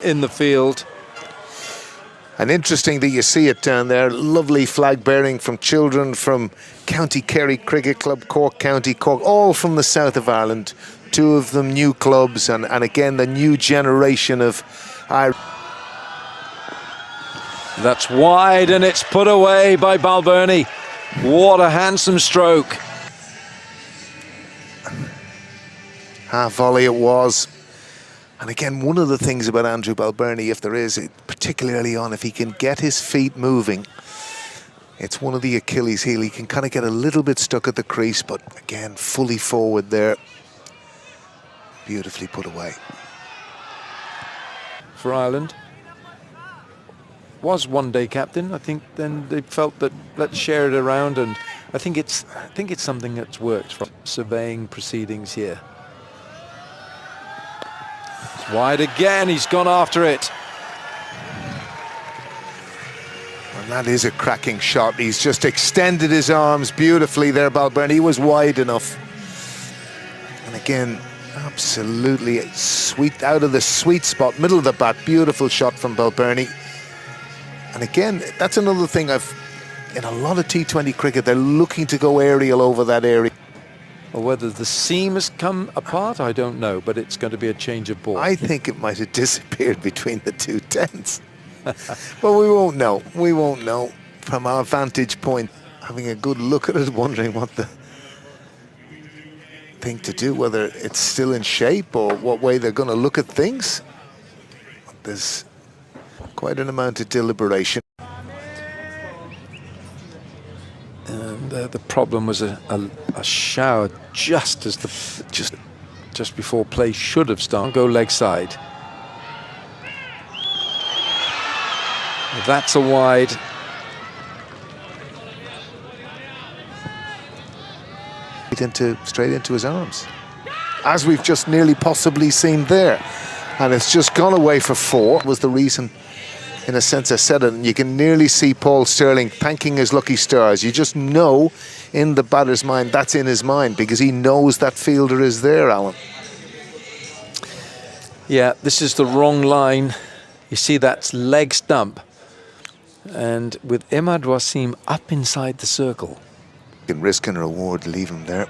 in the field. And interesting that you see it down there. Lovely flag bearing from children from County Kerry Cricket Club, Cork County, Cork, all from the south of Ireland. Two of them new clubs, and again the new generation of Irish. That's wide, and it's put away by Balbirnie. What a handsome stroke. Half volley it was. And again, one of the things about Andrew Balbirnie, if there is, particularly on, if he can get his feet moving, it's one of the Achilles heel. He can kind of get a little bit stuck at the crease, but again, fully forward there. Beautifully put away. For Ireland. Was one-day captain. I think then they felt that let's share it around, and I think it's something that's worked from surveying proceedings here. Wide again, he's gone after it. And that is a cracking shot. He's just extended his arms beautifully there, Balbirnie. He was wide enough. And again, absolutely sweet, out of the sweet spot, middle of the bat. Beautiful shot from Balbirnie. And again, that's another thing in a lot of T20 cricket, they're looking to go aerial over that area. Or whether the seam has come apart, I don't know, but it's going to be a change of ball. I think it might have disappeared between the two tents. But we won't know. We won't know from our vantage point. Having a good look at it, wondering what the thing to do, whether it's still in shape or what way they're going to look at things. There's quite an amount of deliberation. And the problem was a shower just as just before play should have started. Go leg side. That's a wide. Straight into his arms, as we've just nearly possibly seen there, and it's just gone away for four. Was the reason, in a sense, I said it, and you can nearly see Paul Stirling thanking his lucky stars. You just know in the batter's mind that's in his mind, because he knows that fielder is there, Alan. Yeah, this is the wrong line. You see that's leg stump, and with Imad Wasim up inside the circle. You can risk and reward, leave him there.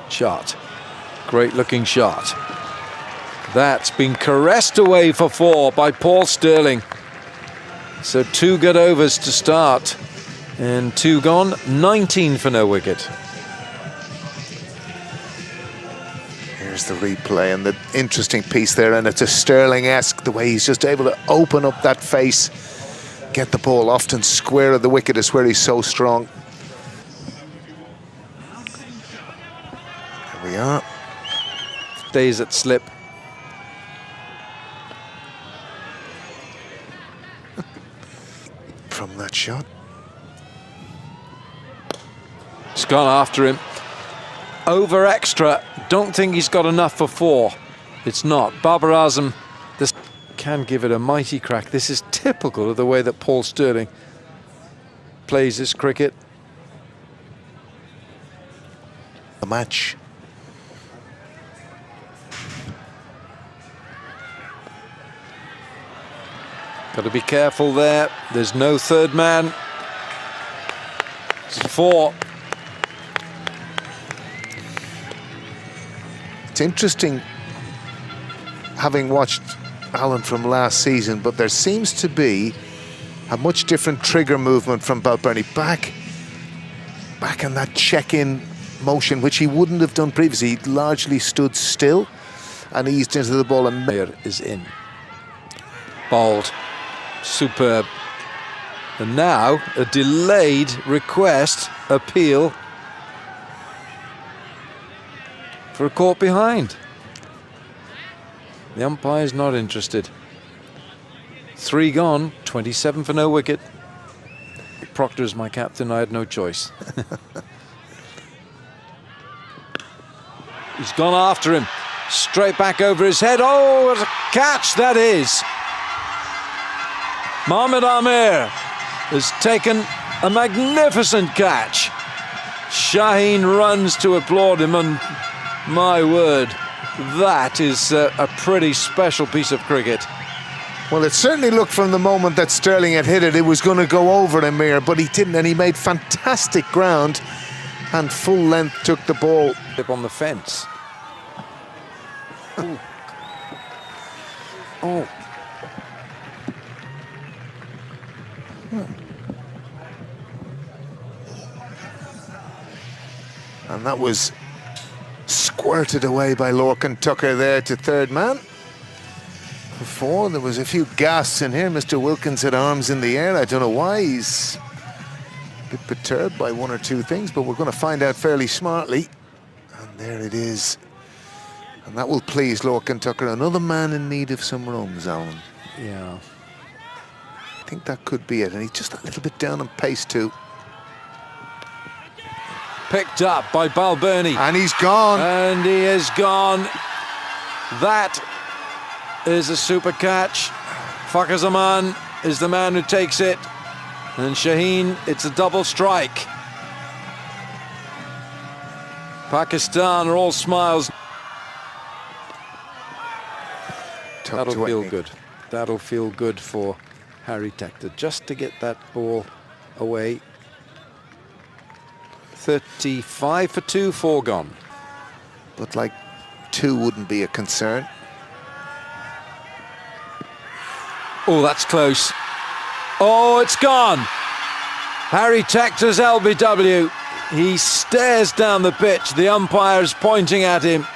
Shot, great looking shot. That's been caressed away for four by Paul Stirling. So 2 good overs to start, and 2 gone, 19 for no wicket. Here's the replay and the interesting piece there, and it's a Stirling-esque, the way he's just able to open up that face, get the ball often square of the wicket is where he's so strong. There we are. Stays at slip. From that shot. It's gone after him. Over extra. Don't think he's got enough for 4. It's not. Babar Azam, this can give it a mighty crack. This is typical of the way that Paul Stirling plays his cricket. The match. Got to be careful there. There's no third man. It's 4. It's interesting, having watched Alan from last season, but there seems to be a much different trigger movement from Balbirnie. Back in that check-in motion, which he wouldn't have done previously. He largely stood still and eased into the ball, and Mayer is in. Bowled. Superb. And now a delayed request appeal for a caught behind. The umpire's not interested. 3 gone, 27 for no wicket. Proctor's my captain, I had no choice. He's gone after him. Straight back over his head. Oh, what a catch that is. Mohamed Amir has taken a magnificent catch. Shaheen runs to applaud him, and my word, That is a pretty special piece of cricket. Well, it certainly looked from the moment that Sterling had hit it, it was going to go over Amir, but he didn't, and he made fantastic ground and full length took the ball. Up on the fence. Ooh. Oh. And that was squirted away by Lorcan Tucker there to third man. Before there was a few gasps in here. Mr. Wilkins had arms in the air. I don't know why. He's a bit perturbed by one or two things, but we're going to find out fairly smartly. And there it is. And that will please Lorcan Tucker. Another man in need of some runs, Alan. Yeah. I think that could be it. And he's just a little bit down on pace too. Picked up by Balbirnie. And he's gone. And he is gone. That is a super catch. Fakhar Zaman is the man who takes it. And Shaheen, it's a double strike. Pakistan are all smiles. That'll feel good. That'll feel good for Harry Tector, just to get that ball away. 35 for 2, 4 gone. But like 2 wouldn't be a concern. Oh, that's close. Oh, it's gone. Harry Tector's LBW. He stares down the pitch. The umpire's pointing at him.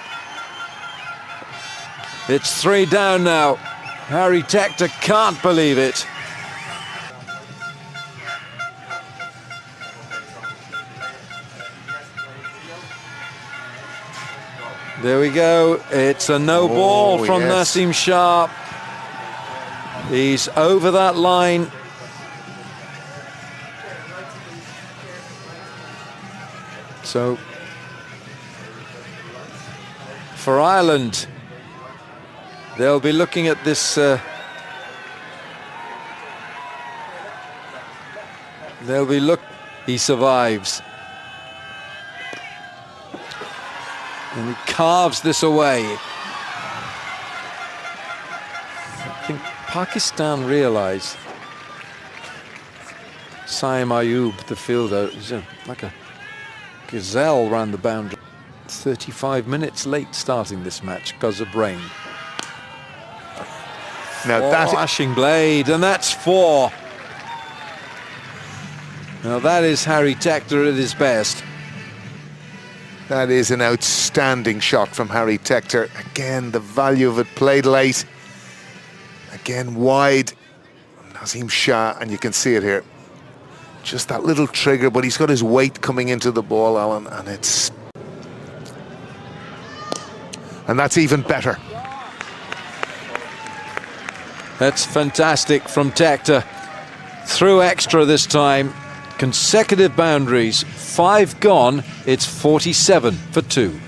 It's 3 down now. Harry Tector can't believe it. There we go. It's a no ball from Naseem Shah. He's over that line. So, for Ireland, they'll be looking at this. He survives. And he carves this away. I think Pakistan realise Saim Ayub, the fielder, is like a gazelle round the boundary. 35 minutes late starting this match because of rain. Now that flashing blade, and that's 4. Now that is Harry Tector at his best. That is an outstanding shot from Harry Tector. Again, the value of it played late. Again, wide. Naseem Shah, and you can see it here. Just that little trigger, but he's got his weight coming into the ball, Alan, and it's... And that's even better. That's fantastic from Tector. Through extra this time. Consecutive boundaries, 5 gone, it's 47 for 2.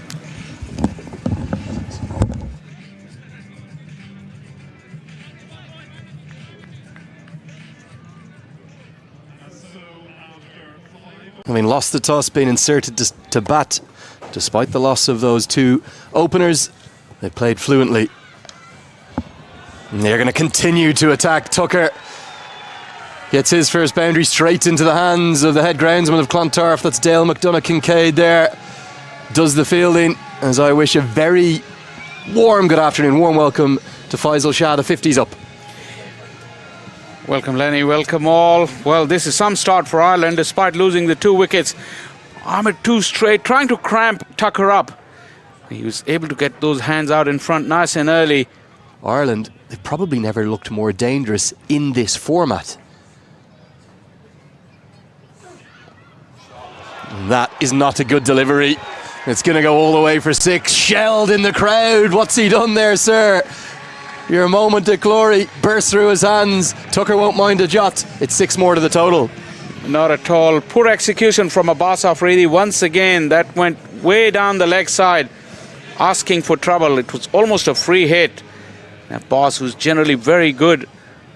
Having lost the toss, being inserted to bat, despite the loss of those 2 openers, they played fluently. And they're going to continue to attack. Tucker gets his first boundary straight into the hands of the head groundsman of Clontarf. That's Dale McDonough Kincaid there. Does the fielding, as I wish a very warm good afternoon, warm welcome to Faisal Shah. The 50's up. Welcome, Lenny. Welcome all. Well, this is some start for Ireland despite losing the 2 wickets. Ahmed 2 straight, trying to cramp Tucker up. He was able to get those hands out in front nice and early. Ireland, they've probably never looked more dangerous in this format. That is not a good delivery. It's going to go all the way for 6. Shelled in the crowd. What's he done there, sir? Your moment of glory burst through his hands. Tucker won't mind a jot. It's 6 more to the total. Not at all. Poor execution from Abbas Afridi. Once again, that went way down the leg side, asking for trouble. It was almost a free hit. Abbas, who's generally very good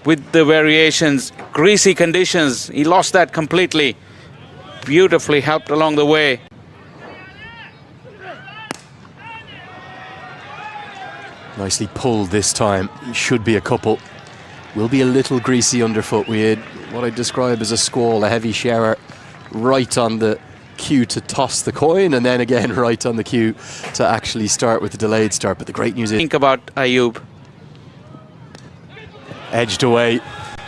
with the variations, greasy conditions, he lost that completely. Beautifully helped along the way. Nicely pulled this time. Should be a couple. Will be a little greasy underfoot. We had what I describe as a squall, a heavy shower, right on the cue to toss the coin, and then again right on the cue to actually start with the delayed start. But the great news is, Think about Ayub. Edged away.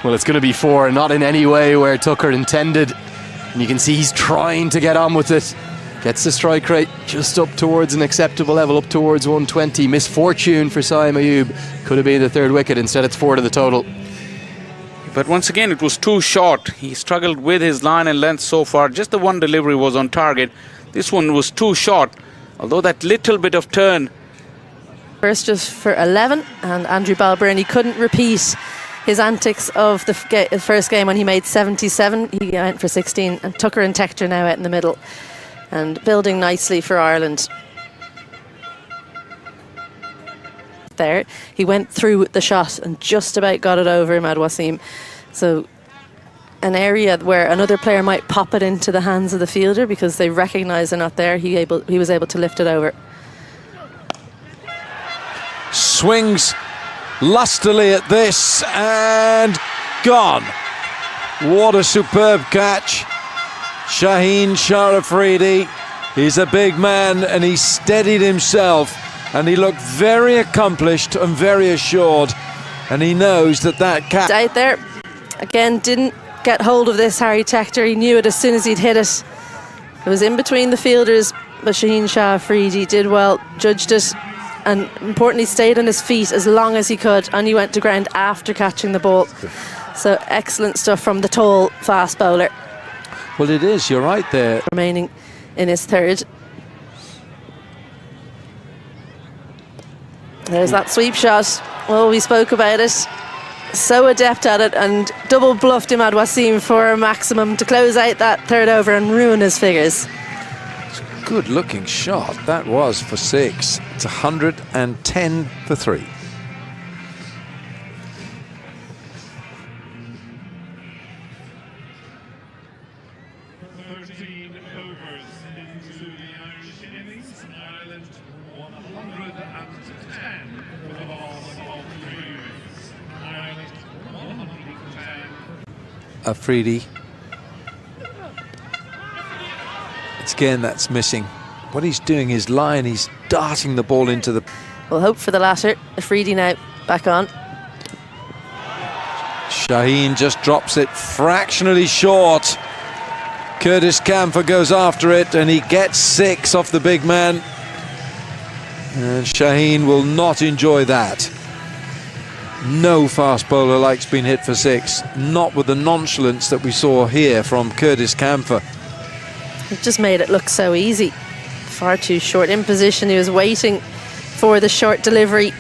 Well, it's going to be 4, not in any way where Tucker intended. And you can see he's trying to get on with it. Gets the strike rate just up towards an acceptable level, up towards 120. Misfortune for Saim Ayub. Could have been the 3rd wicket. Instead, it's 4 to the total. But once again, it was too short. He struggled with his line and length so far. Just the one delivery was on target. This one was too short. Although that little bit of turn. First just for 11, and Andrew Balbirnie couldn't repeat his antics of the first game when he made 77. He went for 16, and Tucker and Tector now out in the middle and building nicely for Ireland. There, he went through the shot and just about got it over Imad Wasim. So an area where another player might pop it into the hands of the fielder because they recognise they're not there, he was able to lift it over. Swings lustily at this and gone. What a superb catch. Shaheen Shah Afridi, he's a big man and he steadied himself and he looked very accomplished and very assured, and he knows that catch out there again didn't get hold of this. Harry Tector, he knew it as soon as he'd hit it. It was in between the fielders, but Shaheen Shah Afridi did well, judged it, and importantly stayed on his feet as long as he could, and he went to ground after catching the ball. So excellent stuff from the tall fast bowler. Well, it is, you're right there. Remaining in his 3rd. There's that sweep shot. Well, we spoke about it. So adept at it, and double bluffed Imad Wasim for a maximum to close out that 3rd over and ruin his figures. Good looking shot. That was for 6. It's 110 for 3. Afridi. It's again that's missing. What he's doing is line, he's darting the ball into the... We'll hope for the latter. Afridi now back on. Shaheen just drops it fractionally short. Curtis Camphor goes after it and he gets 6 off the big man. And Shaheen will not enjoy that. No fast bowler likes being hit for 6, not with the nonchalance that we saw here from Curtis Camphor. It just made it look so easy. Far too short in position. He was waiting for the short delivery.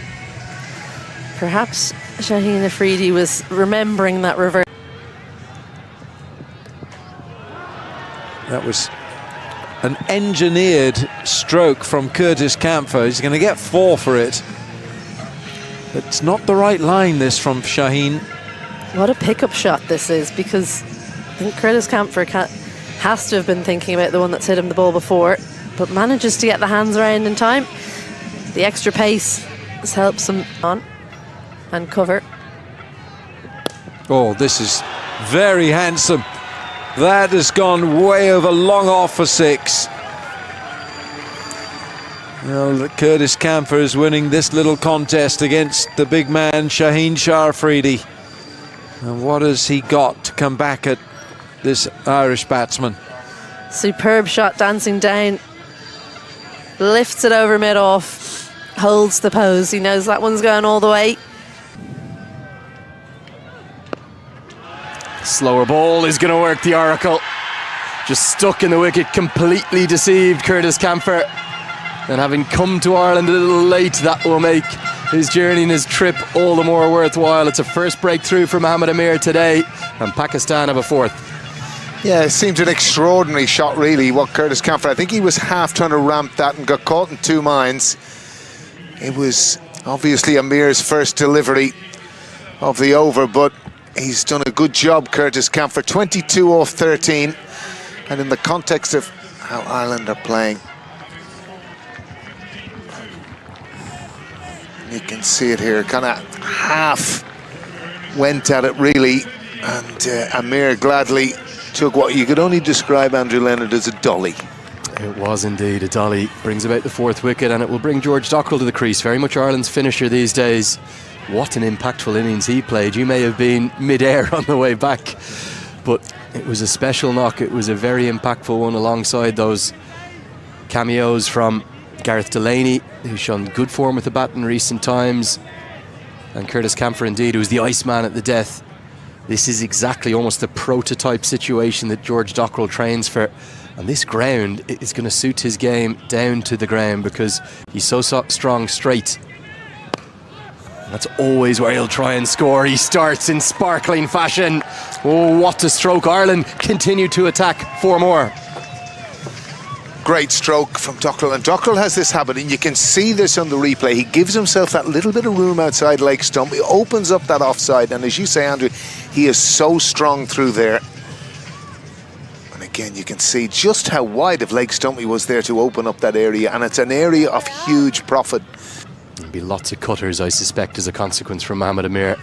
Perhaps Shaheen Afridi was remembering that reverse. That was an engineered stroke from Curtis Camphor. He's going to get 4 for it. It's not the right line, this, from Shaheen. What a pickup shot this is, because I think Curtis Camphor has to have been thinking about the one that's hit him the ball before, but manages to get the hands around in time. The extra pace helps him on and cover. Oh, this is very handsome. That has gone way over, long off for 6. Well, Curtis Camphor is winning this little contest against the big man Shaheen Shah Afridi. And what has he got to come back at this Irish batsman? Superb shot, dancing down, lifts it over mid-off, holds the pose. He knows that one's going all the way. Slower ball is going to work the oracle. Just stuck in the wicket, completely deceived Curtis Camphor. And having come to Ireland a little late, that will make his journey and his trip all the more worthwhile. It's a first breakthrough for Mohammad Amir today, and Pakistan have a 4th. Yeah, it seems an extraordinary shot, really, what Curtis Camphor, I think he was half trying to ramp that and got caught in 2 minds. It was obviously Amir's first delivery of the over, but he's done a good job, Curtis Camphor. 22 off 13, and in the context of how Ireland are playing, You can see it here, kind of half went at it really, and Amir gladly took what you could only describe, Andrew Leonard, as a dolly. It was indeed a dolly. Brings about the 4th wicket, and it will bring George Dockrell to the crease. Very much Ireland's finisher these days. What an impactful innings he played. You may have been mid-air on the way back, but it was a special knock. It was a very impactful one, alongside those cameos from Gareth Delaney, who's shown good form with the bat in recent times, and Curtis Camphor, indeed, who was the Iceman at the death. This is exactly almost the prototype situation that George Dockrell trains for. And this ground is going to suit his game down to the ground, because he's so strong straight. And that's always where he'll try and score. He starts in sparkling fashion. Oh, what a stroke. Ireland continue to attack. 4 more. Great stroke from Dockrell, and Dockrell has this habit, and you can see this on the replay. He gives himself that little bit of room outside leg stump. He opens up that offside, and as you say, Andrew, he is so strong through there. And again, you can see just how wide of leg stump he was there to open up that area, and it's an area of huge profit. There'll be lots of cutters, I suspect, as a consequence from Mohamed Amir.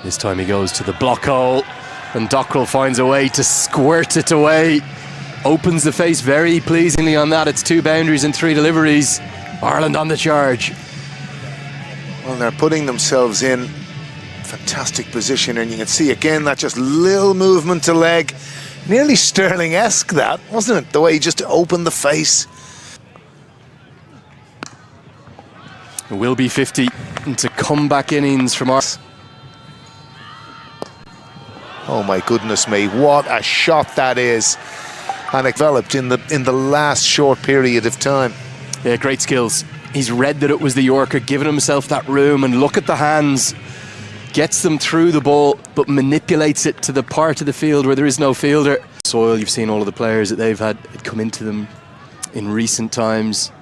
This time he goes to the block hole, and Dockrell finds a way to squirt it away. Opens the face very pleasingly on that. It's 2 boundaries and 3 deliveries. Ireland on the charge. Well, they're putting themselves in fantastic position, and you can see again that just little movement to leg. Nearly Sterling-esque, that, wasn't it? The way he just opened the face. It will be 50 into comeback innings from our... Oh my goodness me, what a shot that is. And it developed in the last short period of time. Yeah, great skills. He's read that it was the Yorker, given himself that room, and look at the hands. Gets them through the ball, but manipulates it to the part of the field where there is no fielder. Soil, you've seen all of the players that they've had come into them in recent times.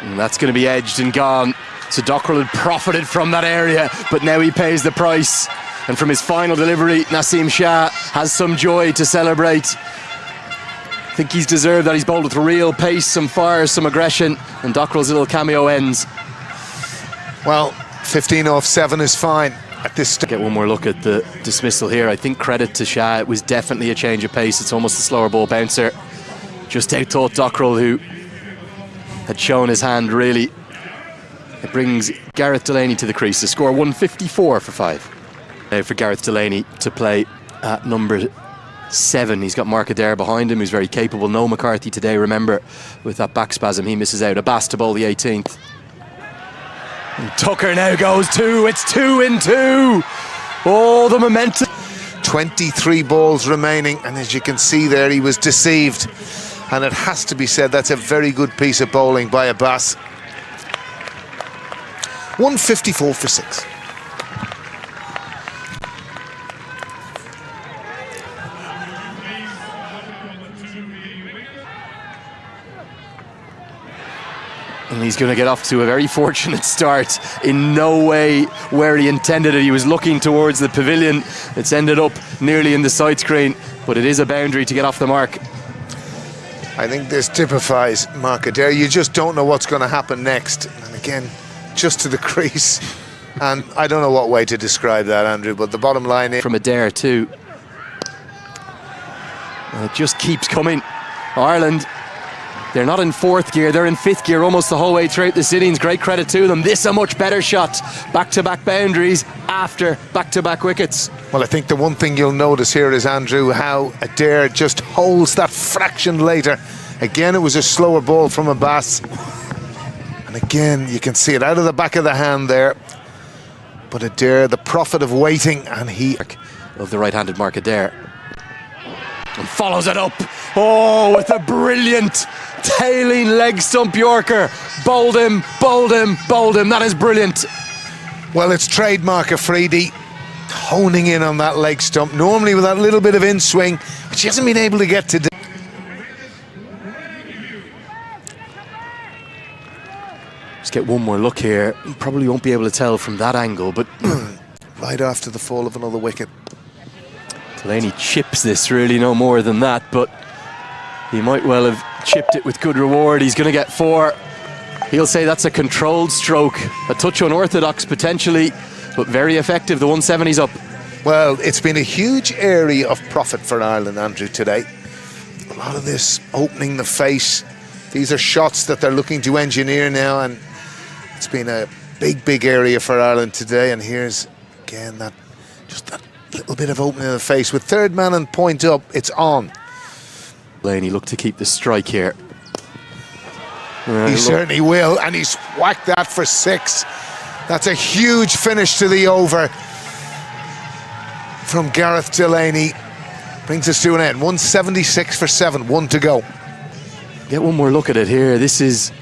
And that's going to be edged and gone. So Dockrell had profited from that area, but now he pays the price. And from his final delivery, Naseem Shah has some joy to celebrate. I think he's deserved that. He's bowled with real pace, some fire, some aggression, and Dockrell's little cameo ends. Well, 15 off 7 is fine at this stage. Get one more look at the dismissal here. I think credit to Shah. It was definitely a change of pace. It's almost a slower ball bouncer. Just outthought Dockrell, who had shown his hand, really. It brings Gareth Delaney to the crease. The score 154 for 5. Now for Gareth Delaney to play at number 7. He's got Mark Adair behind him, who's very capable. No McCarthy today, remember, with that back spasm. He misses out. Abbas to bowl the 18th. And Tucker now goes 2. It's 2 in 2. Oh, the momentum. 23 balls remaining, and as you can see there, he was deceived. And it has to be said, that's a very good piece of bowling by Abbas. 154 for 6. And he's going to get off to a very fortunate start. In no way where he intended it. He was looking towards the pavilion. It's ended up nearly in the side screen, but it is a boundary to get off the mark. I think this typifies Mark Adair. You just don't know what's going to happen next. And again, just to the crease. And I don't know what way to describe that, Andrew, but the bottom line is... From Adair too. And it just keeps coming. Ireland, they're not in 4th gear, they're in 5th gear almost the whole way throughout this innings. Great credit to them. This a much better shot. Back-to-back boundaries after back-to-back wickets. Well, I think the one thing you'll notice here is, Andrew, how Adair just holds that fraction later. Again, it was a slower ball from Abbas. And again, you can see it out of the back of the hand there. But Adair, the profit of waiting, and he... Of the right-handed Mark Adair. And follows it up. Oh, with a brilliant tailing leg stump Yorker. Bowled him, bowled him, bowled him. That is brilliant. Well, it's trademark Afridi, honing in on that leg stump, normally with that little bit of in-swing, which he hasn't been able to get today. Just get one more look here. Probably won't be able to tell from that angle, but... right after the fall of another wicket. Delaney chips this, really no more than that, but he might well have chipped it with good reward. He's going to get 4. He'll say that's a controlled stroke, a touch unorthodox potentially, but very effective. The 170's up. Well, it's been a huge area of profit for Ireland, Andrew, today. A lot of this opening the face. These are shots that they're looking to engineer now, and it's been a big area for Ireland today. And here's, again, that little bit of opening of the face. With third man and point up, it's on. Laney looked to keep the strike here. He certainly will, and he's whacked that for 6. That's a huge finish to the over from Gareth Delaney. Brings us to an end. 176 for 7, 1 to go. Get one more look at it here. This is,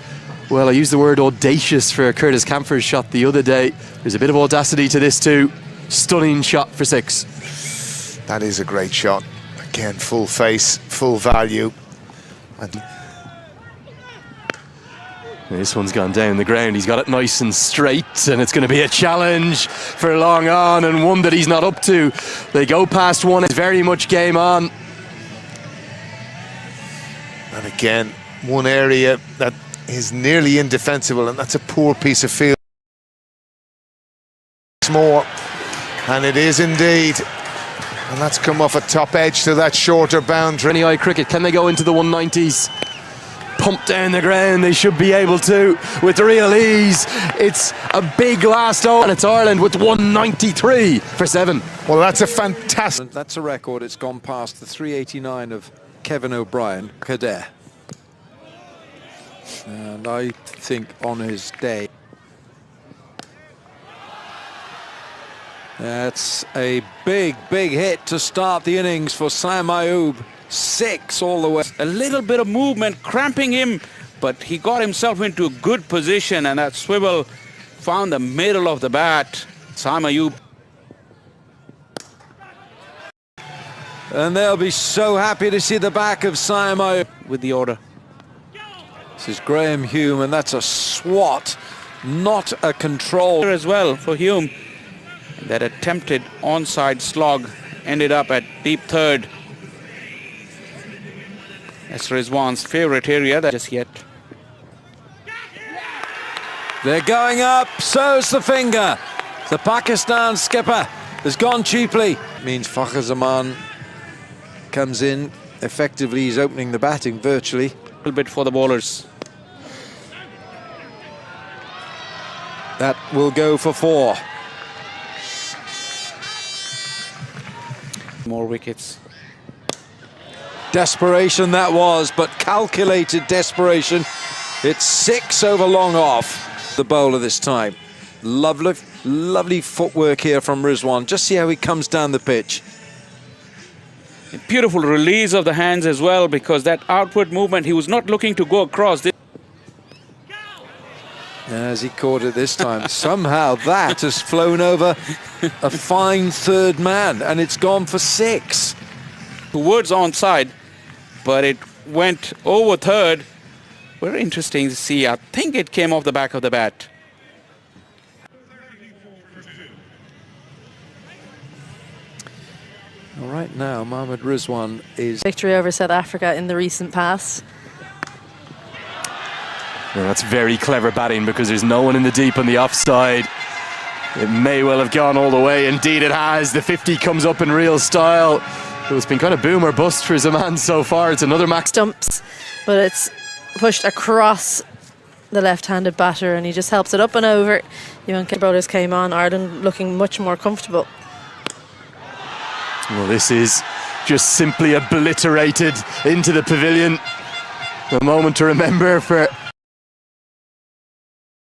well, I used the word audacious for Curtis Camphor's shot the other day. There's a bit of audacity to this too. Stunning shot for 6. That is a great shot. Again, full face, full value. And this one's gone down the ground. He's got it nice and straight, and it's going to be a challenge for long on, and one that he's not up to. They go past one. It's very much game on. And again, one area that is nearly indefensible, and that's a poor piece of field. More, and it is indeed. And that's come off a top edge to that shorter boundary. Any eye cricket, can they go into the 190s? Pump down the ground, they should be able to with real ease. It's a big last over, and it's Ireland with 193 for 7. Well, that's a fantastic. That's a record. It's gone past the 389 of Kevin O'Brien, Kader. And I think on his day, that's a big hit to start the innings for Sam Ayoub. 6 all the way. A little bit of movement cramping him, but he got himself into a good position, and that swivel found the middle of the bat. Sam Ayoub. And they'll be so happy to see the back of Sam Ayoub With the order. This is Graham Hume, and that's a swat, not a control. As well for Hume. That attempted onside slog ended up at deep third. That's Rizwan's favourite area just yet. They're going up, so's the finger. The Pakistan skipper has gone cheaply. Means Fakhar Zaman comes in. Effectively, he's opening the batting virtually. A little bit for the bowlers. That will go for 4. More wickets. Desperation that was, but calculated desperation. It's 6 over long off the bowler this time. Lovely footwork here from Rizwan. Just see how he comes down the pitch. A beautiful release of the hands as well, because that outward movement, he was not looking to go across. As he caught it this time, somehow that has flown over a fine third man, and it's gone for 6. Towards onside, but it went over third. Very interesting to see. I think it came off the back of the bat. All right, now Mohammad Rizwan is Victory over South Africa in the recent past. Well, that's very clever batting, because there's no one in the deep on the offside. It may well have gone all the way. Indeed it has. The 50 comes up in real style. It's been kind of boom or bust for Zaman so far. It's another max Stumps, but it's pushed across the left-handed batter, and he just helps it up and over. Young Brothers came on, Ireland looking much more comfortable. Well, this is just simply obliterated into the pavilion. A moment to remember for